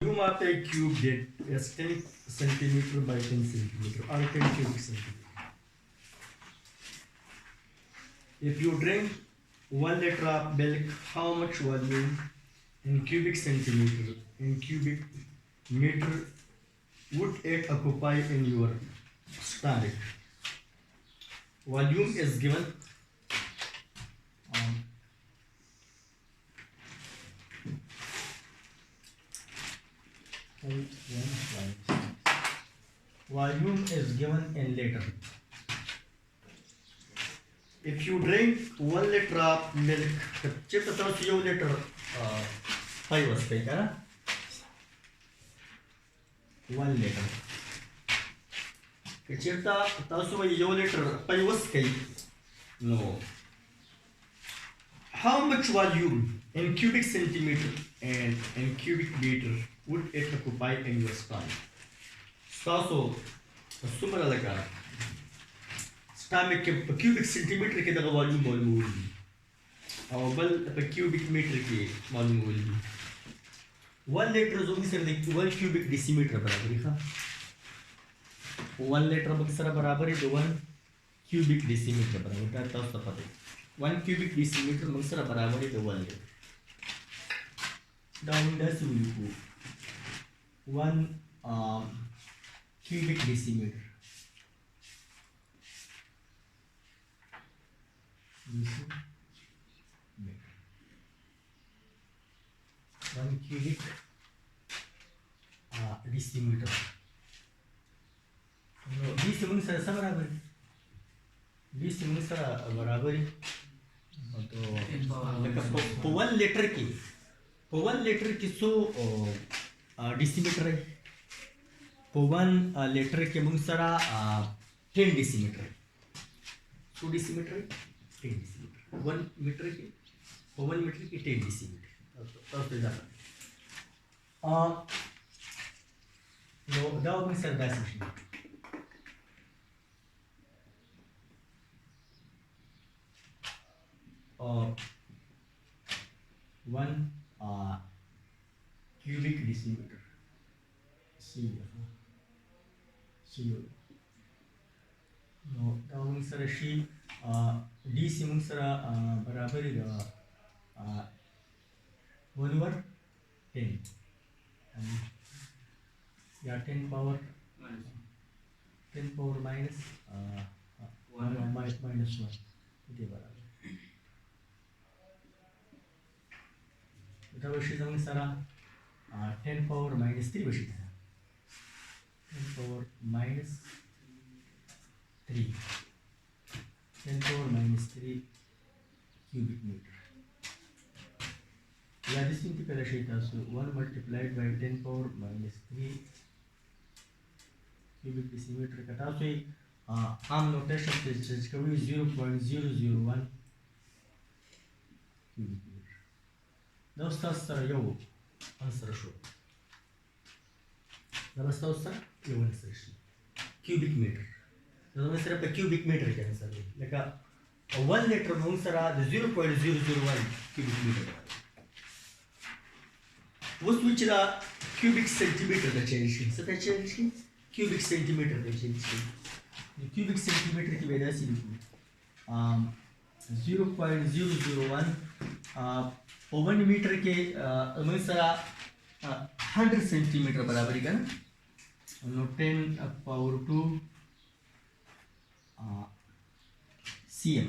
Volume of a cube that is 10 centimeter by 10 centimeter or 10 cubic centimeter. If you drink 1 liter of milk, how much volume in cubic centimeter in cubic meter would it occupy in your stomach? Volume is given. um, Volume is given in liter. If you drink 1 liter of milk, chip you liter 5 was kai kana 1 liter. Chipta tasu you liter 5 was kai no. How much volume in cubic centimeter and in cubic meter would it occupy in your stomach? So, sumara laka stomach ke cubic centimeter ke daga volume होगी और बल cubic meter के volume होगी 1 liter जो भी sir देखिए 1 cubic decimeter बराबर है हाँ 1 liter बक्सरा बराबर है 1 cubic decimeter बराबर है तो पता है 1 cubic decimeter बक्सरा बराबर है 1 liter down the sulu 1 cubic decimeter. 1 cubic decimeter. बीस में सर बराबर है 20 में सर बराबर है तो 1 लीटर की 1 लीटर की 100 डिसीमीटर है 1 लीटर के मुंगसरा 10 डिसीमीटर 2 डिसीमीटर 10 डिसीमीटर 1 मीटर की 1 मीटर की 10 डिसीमीटर तो ज़्यादा नो दाव में sir 10 डिसीमीटर 1 cubic decimeter C no दाव में सर शी D से मुंगसरा बराबर है 1/10 या 10 power minus 1 minus 1 itu barabar itu बशी जमून सारा 10 power minus 3 बशी था 10 power minus 3 10 power minus 3 cubic meter या दिसती करा शेता सो 1 multiplied by 10 power minus 3 cubic decimeter कटा सो आम नोटेशन से चेंज कभी 0.001 cubic meter दोस्तों सर यो आंसर शो दोस्तों सर यो आंसर शो cubic meter दोस्तों सर पे cubic meter क्या आंसर है लेका 1 लीटर में सर 0.001 cubic meter वो स्विच ला cubic centimeter का चेंज की सर चेंज की cubic centimeter का चेंज की cubic centimeter की वजह से 0.001 1 मीटर के में सरा 100 सेंटीमीटर बराबर है ना 10 power 2 cm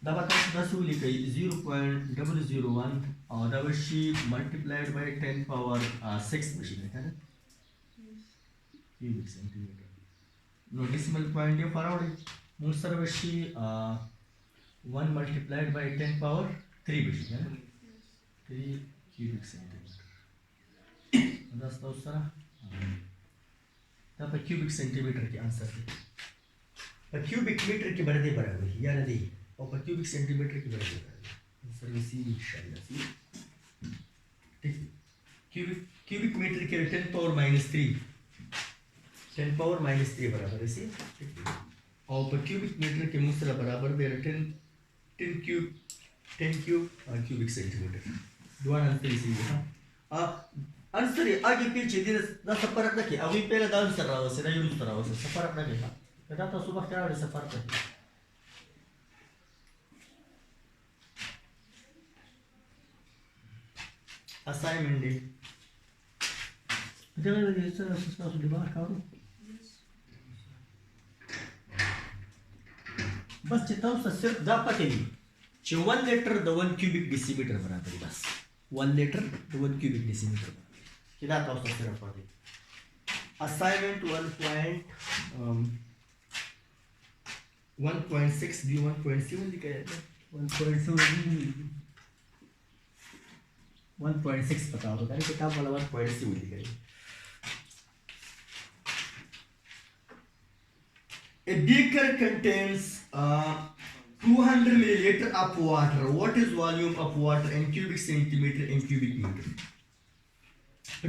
दाबा 10 लिख 0.001 और दाबशी मल्टीप्लाइड बाय 10 power 6 मशीन है ना cubic centimeter no decimal point ये फरावड़ी मुंसर बशी 1 multiplied by 10 power 3 बशी है ना 3 cubic centimeter दस तो सरा तब cubic centimeter के आंसर है पर cubic meter के बराबर बराबर है यार नहीं और पर cubic centimeter के बराबर बराबर आंसर में सी शायद सी ठीक cubic meter के 10 power minus 3 10 power minus 3 बराबर है सी और पर क्यूबिक मीटर के मुझसे बराबर दे रहे 10 क्यूबिक सेंटीमीटर दोन आंसर इसी है आंसर आगे पीछे दे ना सफर ना के अभी पहले डांस कर रहा से ना यूज कर रहा से सफर ना के बेटा तो सुबह क्या वाले सफर कर असाइनमेंट दे जब ये सर दिमाग करो बस चिताओ से सिर्फ दा पते नहीं 1 लीटर द 1 क्यूबिक डेसीमीटर बराबर है बस 1 लीटर द 1 क्यूबिक डेसीमीटर कितना तो उससे सिर्फ पते असाइनमेंट 1.6 भी 1.7 लिखा है 1.6 बताओ तो यार किताब वाला 1.7 लिखा है A beaker contains 200 milliliter of water. What is volume of water in cubic centimeter in cubic meter?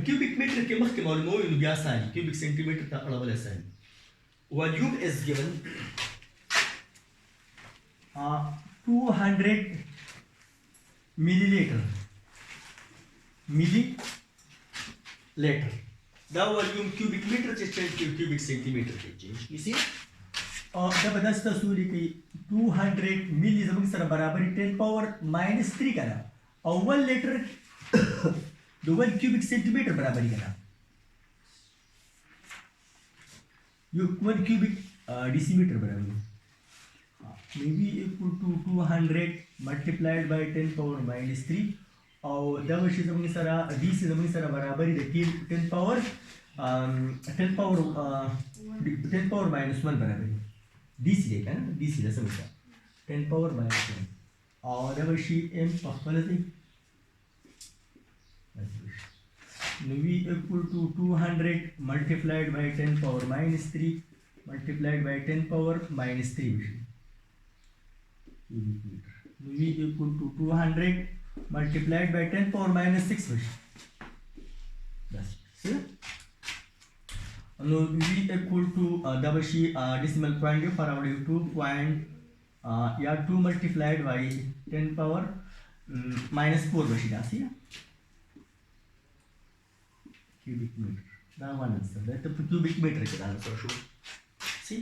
Cubic meter के मख के मालूम इन्हें क्या सानी cubic centimeter तक अड़ा वाला सानी. Volume is given 200 milliliter. Milliliter. The volume cubic meter से change cubic centimeter से change. You see? और जब 10 तसूरी की 200 मिली जमीन सर बराबर 10 पावर -3 करा और 1 लीटर 1 क्यूबिक सेंटीमीटर बराबर करा यो 1 क्यूबिक डेसीमीटर बराबर may be equal to 200 multiplied by 10 power -3 और जब से जमीन सर डी से जमीन सर बराबर 10 पावर -1 बराबर DC देखा ना DC जैसे बच्चा 10 पावर -1 और जब शी m पहले से v equal to 200 multiplied by 10 power -3 multiplied by 10 power -3 v equal to 200 multiplied by 10 power -6 बस see v equal to dabashi decimal point for our 2 point या 2 multiplied by 10 power -4 बशी दासी cubic meter that one answer that the cubic meter के answer show see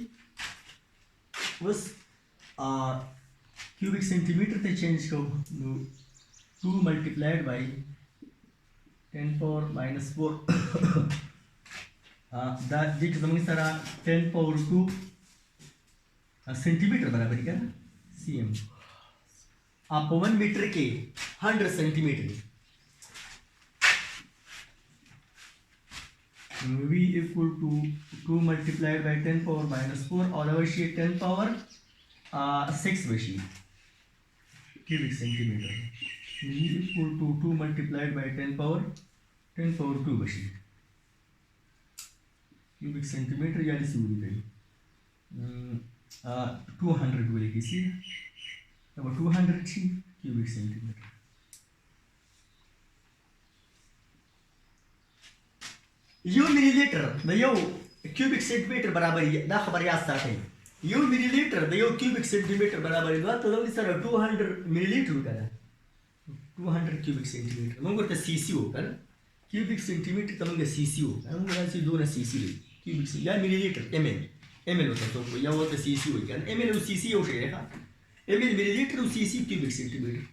was cubic centimeter ते change को 2 multiplied by 10 power -4 that जिक जमीन सारा 10 power 2 centimetre बराबर क्या cm आप 1 मीटर के 100 centimetre v equal to 2 multiplied by 10 power -4 और अवश्य 10 पावर 6 बशी cubic centimetre v equal to 2 multiplied by 10 power 2 बशी क्यूबिक सेंटीमीटर यानी सी बोली गई 200 बोली किसी अब 200 थी cubic centimetre you millilitre the yo cubic centimetre बराबर है ना खबर याद साथ है you millilitre the yo cubic centimetre बराबर है तो जल्दी सर 200 मिलीलीटर का 200 क्यूबिक सेंटीमीटर मंगो तो सीसी होगा ना क्यूबिक सेंटीमीटर तमंगे सीसी होगा हम ऐसे दोनों सीसी ले क्यूबिक से या मिलीलीटर ml होता तो या वो तो सीसी हो गया ml और सीसी हो गया ml मिलीलीटर और सीसी क्यूबिक सेंटीमीटर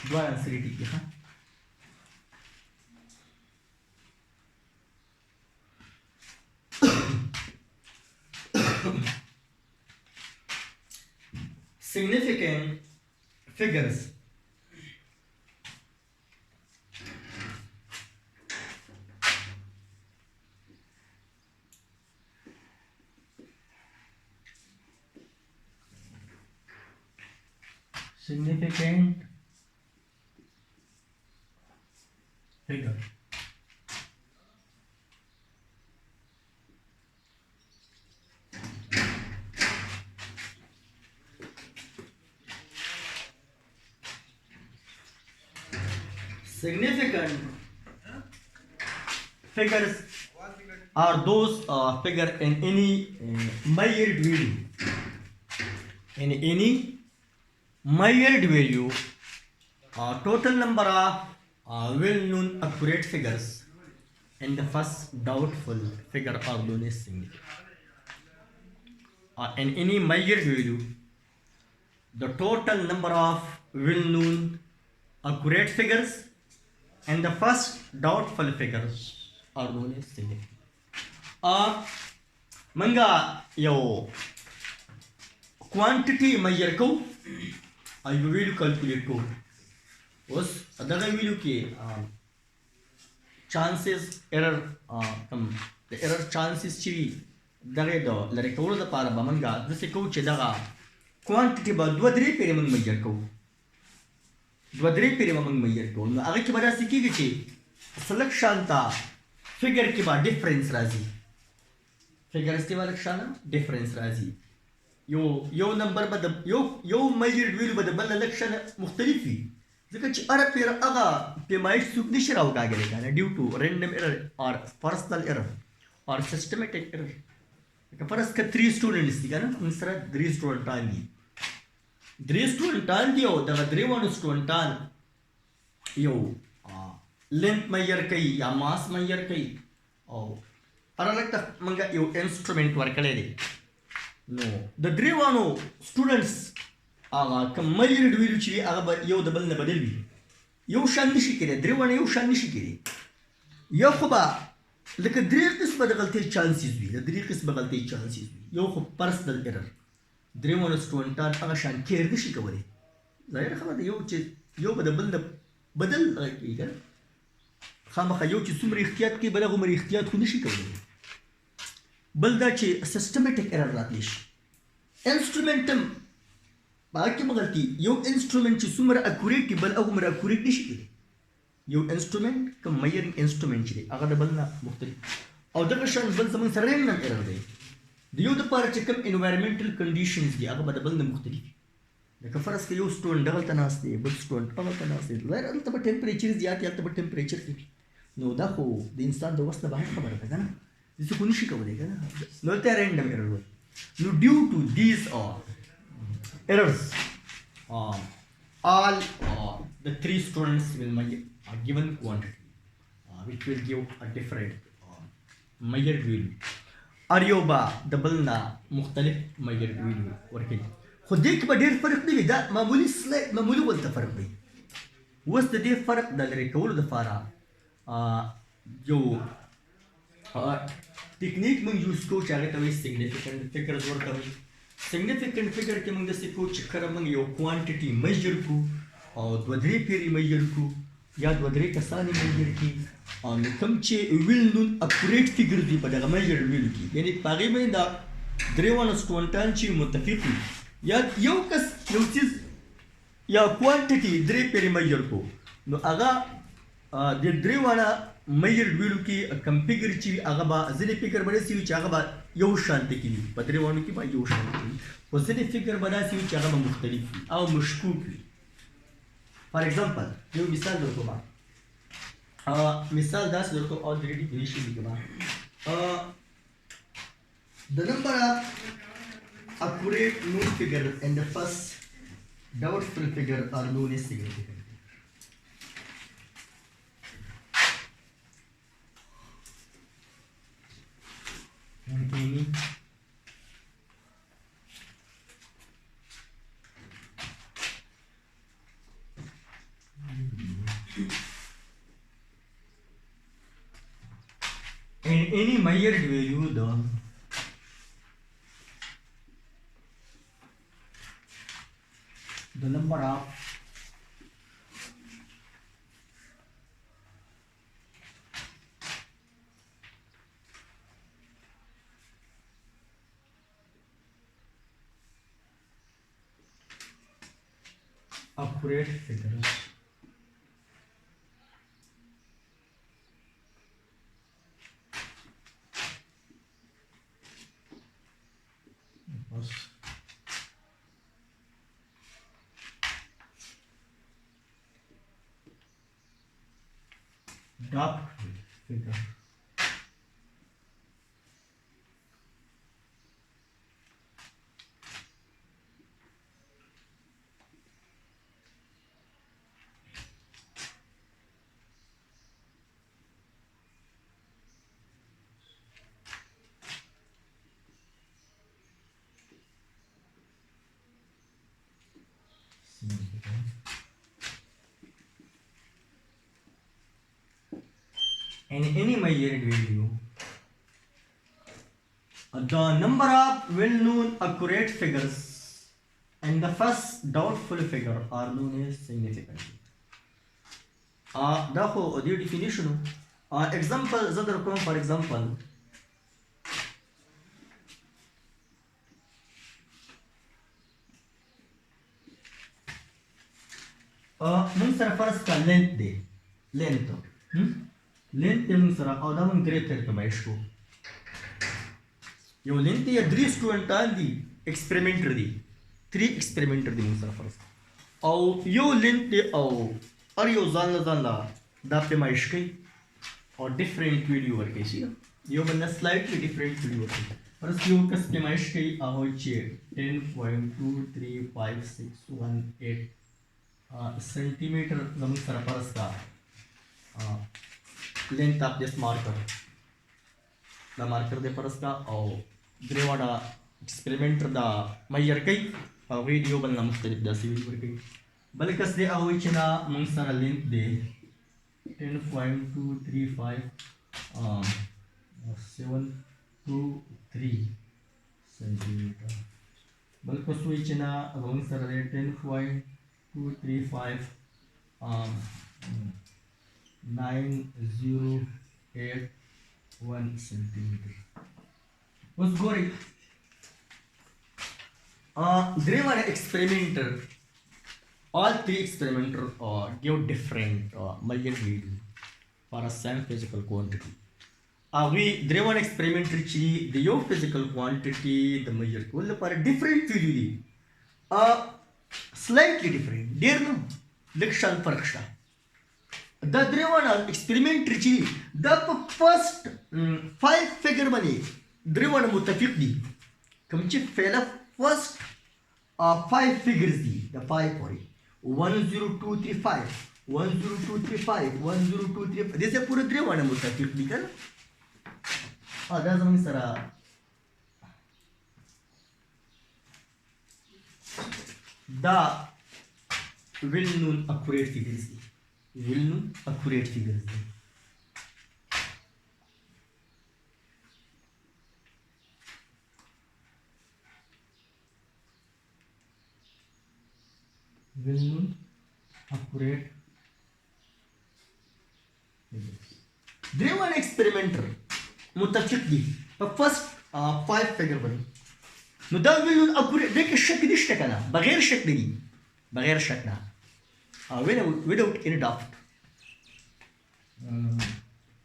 द्वारा आंसर ठीक है significant figures significant figure significant figures are those figure in any measured value. In any measured value, total number of well-known accurate figures and the first doubtful figure are known as significant. In any measured value, the total number of well-known accurate figures and the first doubtful figures are known as significant. منګه یو کوانټیټي میجر کو ایو ویلو کیلکولیټ کو اوس دغه ویلو کې چانسز ایرر کم د ایرر چانسز چې دغه د لری کولو لپاره به منګه د څه کو چې دغه کوانټیټي به دوه درې پیری موږ میجر کو دوه درې پیری موږ میجر کو نو هغه کې به داسې کېږي چې سلیکشن تا فګر کې به ډیفرنس راځي فګر استعمال شانه ډیفرنس راځي یو نمبر به یو میجر ویلو به د بل لکشن مختلف وي ځکه چې هر پیر هغه پیمایش څوک نشي راوکاږلی کنه ډیو ټو رینډم ایرر اور پرسنل ایرر اور سیسټمیټک ایرر لکه فرض که 3 سټوډنټس دي کنه موږ سره 3 سټوډنټان دي 3 سټوډنټان دي او دغه 3 وانه سټوډنټان یو لینث میجر کوي یا ماس میجر کوي او هر لکه موږ یو انسټرومنټ ورکړی دی نو د درې وانو سټوډنټس هغه کوم میجرډ ویلو چې وي هغه به یو د بل نه بدل وي یو شان نشي کېدی درې وانه یو شان نشي کېدی یو خو به لکه درې قسمه د غلطۍ چانسز وي د درې قسمه غلطۍ چانسز وي یو خو پرسنل ایرر درې وانو سټوډنټان هغه شان کیر نشي کولی ظاهره خبره ده یو چې یو به د بل نه بدل کېږي که نه خامخا یو چې څومره احتیاط کوي بل هغومره احتیاط خو نشي کولی بل دا چې سیسټمیټک ایرر راتلی شي انسټرومنټ هم په هغه کې هم غلطي یو انسټرومنټ چې څومره اکوریټ وي بل هغومره اکوریټ نشي کېدی یو انسټرومنټ کوم میجرینګ انسټرومنټ چې دی هغه د بل نه مختلف او دغه شان بل زموږ سره رینډم ایرر دی د یو دپاره چې کوم انوایرمنټل کنډیشنز دي هغه به د بل نه مختلف وي لکه فرض که یو سټوډنټ دغلته ناست دی بل سټوډنټ هغلته ناست دی ظاهر هلته به ټمپریچر زیات وي هلته به ټمپریچر کم وي نو دا خو د انسان د وس نه بهر خبره ده که نه داسې خو نشي کولی که نه نو ته رینډم ایرر وایي نو ډیو ټو دیز errors all the 3 students will measure a given quantity which will give a different measured value or یو به د بل نه مختلف measured value ورکوي خو دې کې به ډېر فرق نه وي دا معمولي غونته فرق دی اوس د دې فرق د لرې کولو دپاره یو ټکنیک موږ یوز کوو چې هغې ته وایي سیګنیفیکنټ فګرز ورته وایي سیګنیفیکنټ فګر کې موږ داسې کوو چې کله موږ یو کوانټیټي میجر کړو او دوه درې پیرې میجر کړو یا دوه درې کسانې میجر کړي او نو کوم چې ویل نون اکوریټ فګر دي په دغه میجر ویلو کې یعنې په هغې باندې دا درې وانه سټوډنټان چې متفق وي یا یو کس یو څیز یا کوانټیټي درې پیرې میجر کړو نو هغه د درې وانه میجر ویلو کې کم فګر چې وي هغه به ځینې فګر به داسې وي چې هغه به یو شانته کې وي په درې وانو کې به یو شانته وي خو ځینې فګر به داسې وي چې هغه به مختلف وي او مشکوک وي فار ایگزامپل یو مثال درکوم مثال داسې درکوم already فینیش لیکم the number of accurate known figure and the first doubtful figure are known as significant and any measured value the number of accurate figures doubtful figure in any measured value, the number of well-known accurate figures and the first doubtful figure are known as significant. देखो the definition example ज़रा कौन for example من سر فرض का length दे length length من سر ده من greater كما يشكو يو length يا 3 student عندي experimenter دي 3 experimenter دي من سر فرض أو يو length أو أريو زان ده بما يشكي أو different video وركي شيء يو من slightly different video وركي فرض يو كس بما يشكي أهو يشي 10.23561 centimetre जमीन surface का length of this marker the marker दे परस का और ग्रेवाडा एक्सपेरिमेंटर द मेजर कई वीडियो बनना मुख्तलिफ द सिविल वर कई बल्कि दे अवई चना मंसर लेंथ दे 10.235 723 सेंटीमीटर बल्कि सोई चना मंसर दे 10.235 908 centimeter. Was going. There were experimenter. All three experimenter give different measured value for a same physical quantity. There were experimenter the your physical quantity the measured for a different value. Slightly different. There no lekshan paraksha. The Drevana experiment the first 5 figure money Drevana mutafiq di. Come check fella first 5 figures di the 5 for 10235 10235 10235 this is pura Drevana mutafiq di kan. That's one sara. The well-known accurate figures. Well-known accurate figures. Well-known accurate figures. They were an experimenter. متفقدي. The first 5 figure bani. ده will accurate ديك الشك دي اشتكنا بغير شك دي بغير شكنا without any doubt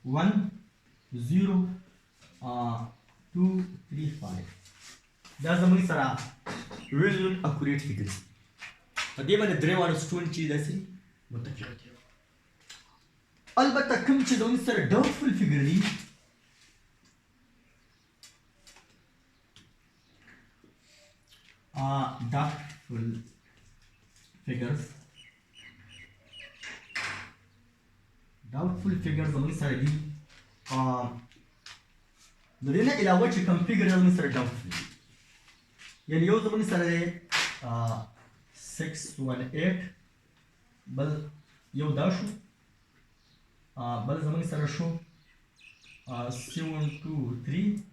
1 0 2 3 5 ده زماني سرا will accurate figures دي من دري وانا ستون شيء ده سي متفق البته كم شيء زماني سرا doubtful figure دي doubtful figures زماني سر دي بدنا إلى وجه كم figure زماني سر doubtful يعني يو زماني سر 618 بل يو داشو بل زماني سر شو 723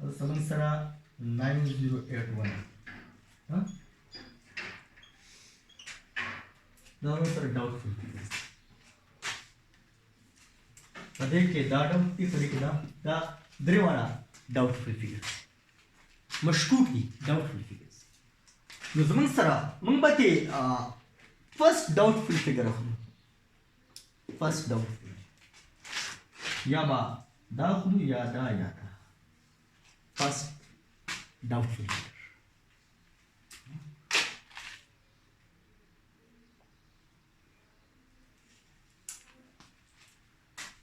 بل زماني سر 9081 ها ده sir doubtful पदे के doubtful figure दा द्रिवाना doubtful figure मशकूक दी doubtful figures नजमन सरा मन बते first doubtful figure first doubtful या बा दा खुद या दा first doubtful figure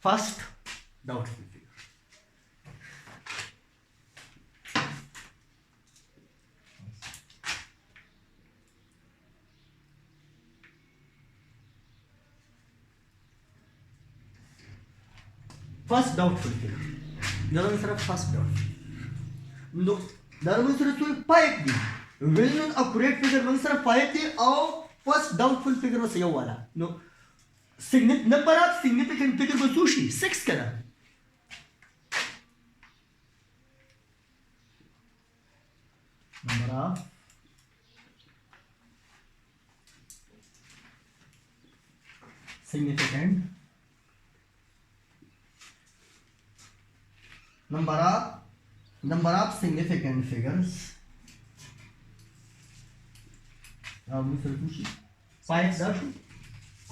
First doubtful figure. First doubtful figure. Dalam sara first doubtful. No, dalam sara tu payek di. Well-known accurate figure dalam sara payek di. Or first doubtful figure was يو ولا no number of significant figure was sushi 6 كده number of significant number of significant figures now we will do 5 dash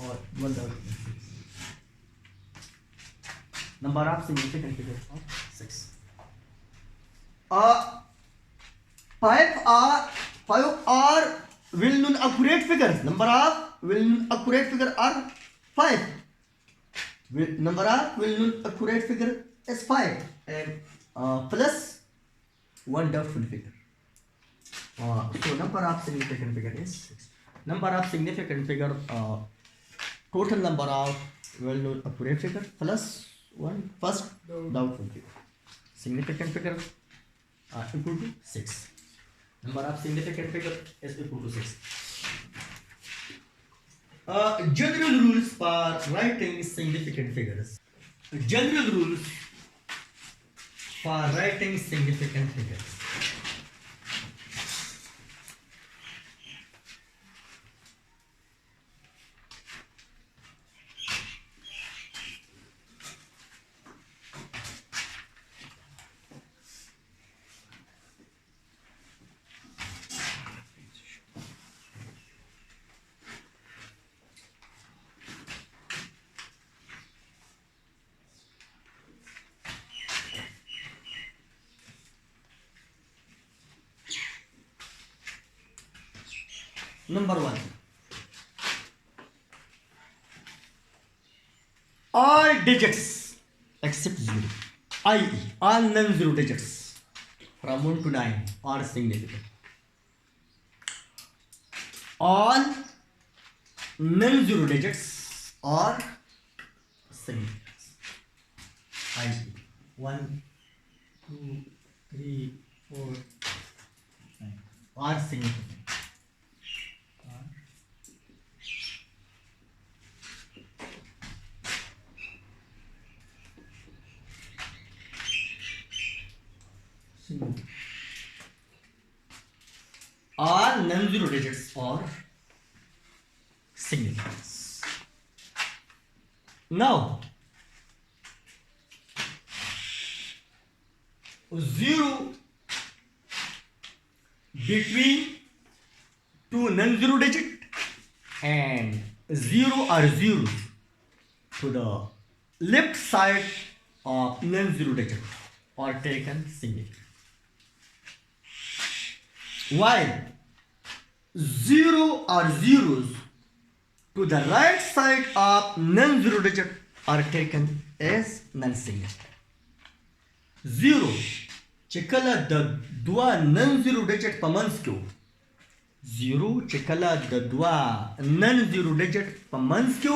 or 1 dash number of significant figures of 6 5 are will known accurate figures number of will known accurate figure are 5 number of will known accurate figure is 5 and plus 1 doubtful figure so number of significant figure is 6 number of significant figure total number of well known accurate figure plus 1 first doubtful figure significant figure equal to 6 number of significant figure is equal to 6 general rules for writing significant figures general rules for writing significant figures number 1 all digits except 0 i.e. all non-zero digits from 1 to 9 are significant all non-zero digits are significant i.e. 1 2 3 4 9 are significant all non-zero digits are significant. Now, 0 between two non-zero digit and 0 or 0 to the left side of non-zero digit are taken significant. While 0 or zeros to the right side of non-zero digit are taken as non-significant. 0 chekala the dua non-zero digit pamanskyo 0 chekala the dua non-zero digit pamanskyo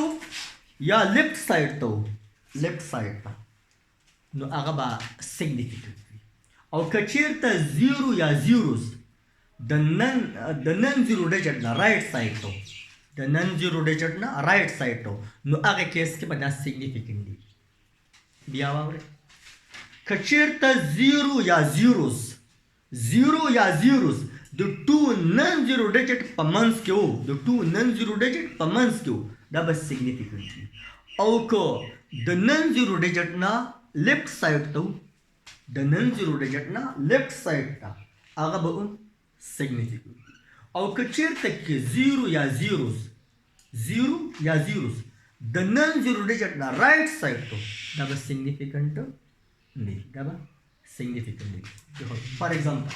ya left side to no agaba significant. Or kachirta 0 ya zeros the non-zero digit na right side to the non-zero digit na right side to no aga case ke bada significantly biya wawre kachirta 0 ya zeros the two non-zero digit pamanskyo that was significantly auko the non-zero digit na left side to the non-zero digit na left side ta aga baun significant. Or kachirta ke 0 ya zeros the non-zero digit na right side to that was significant nahi that was significant nahi. For example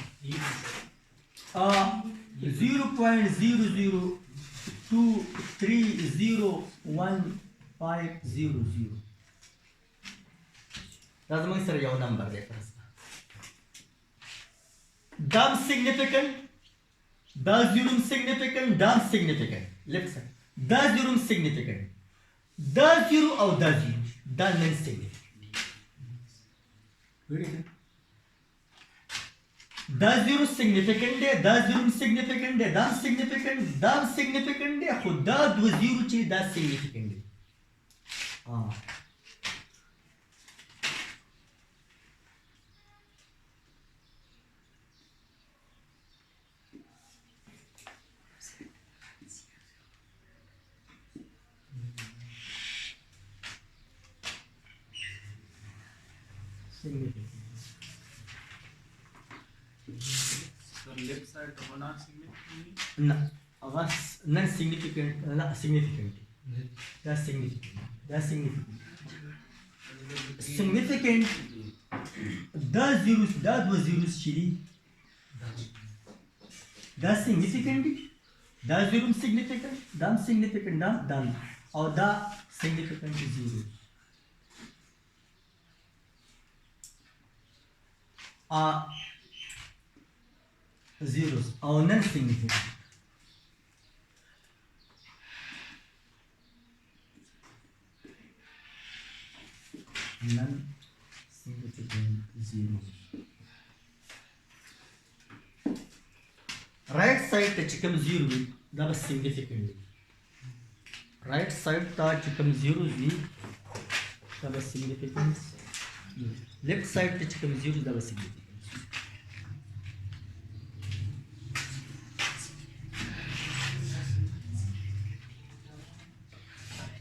0.002301500 that's my sir your number there. Dam significant, the zerum significant, dam significant. Left side. The zerum significant. The zero or the zero. The non significant. The zero significant, the zerum significant, dam significant, دو زیرو چې دا significant دی left side of not significant. non significant لا significant that's significant significant دا zeros دا دو zeros چې دي دا significant دي دا zero significant دا significant دا او دا significant zero zeros or non-significant. Non-significant zeros. Right side to become zero, that was significant. Right side to become zero, that was significant. Left side to become zero, that was significant.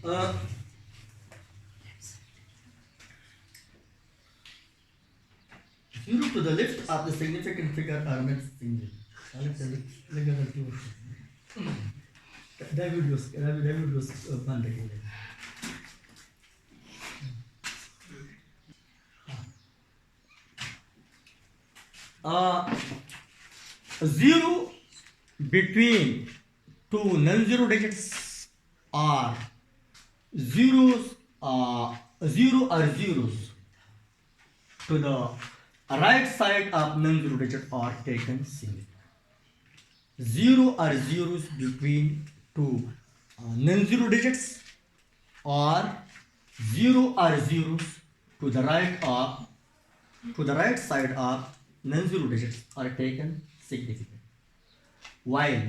Zero to the left of the significant figure are not single. That videos band again. Zero between two non-zero digits are zeros zero or zeros to the right side of non-zero digit are taken single. Zero or zeros between two non-zero digits or zero or zeros to the right side of non-zero digits are taken significant, while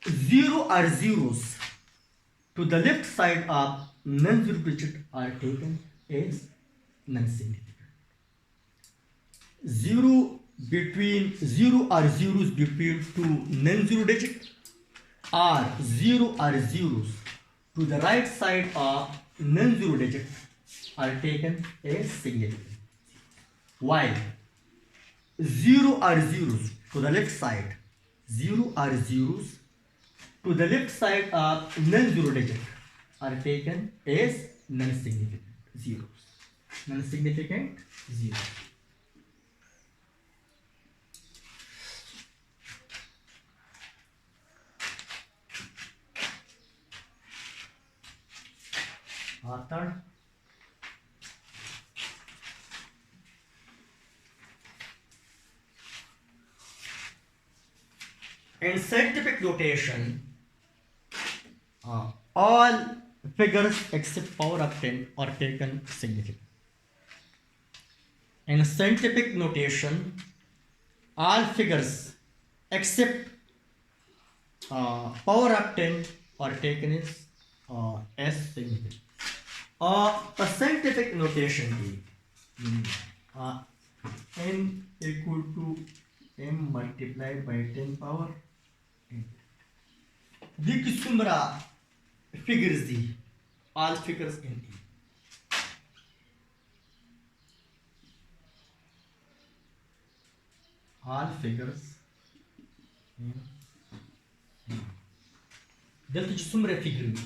zero or zeros to the left side of non-zero digit are taken as non-significant. Zero or zeros between two non-zero digits or zero or zeros to the right side of non-zero digit are taken as significant, while zero or zeros to the left side, zero or zeros to the left side of non-zero digit are taken as non-significant zeros. Non-significant zeros. Third, in scientific notation, all figures except power of 10 are taken significant. In scientific notation, all figures except power of 10 are taken as significant. A scientific notation n equal to m multiplied by 10 power n. The sumra figures all figures in E. All figures in E. Delta sumra figures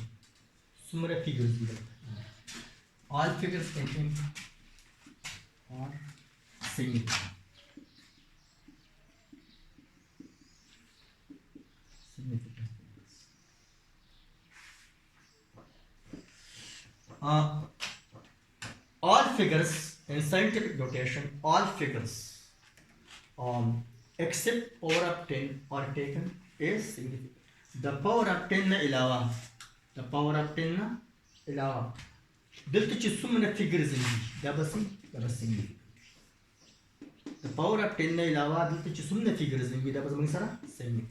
all figures in M are significant. All figures in scientific notation, all figures except power of 10 are taken as significant. The power of 10 na ilawa, the power of 10 na ilawa. Delta sumna figures in that was significant. The power of 10 na ilawa delta sumna figures in that was significant.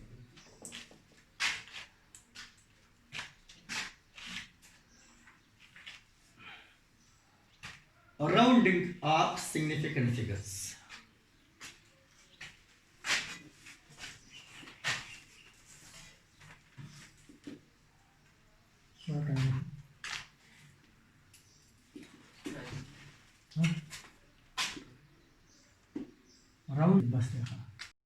Rounding up significant figures. What time? Huh? Round बस देखा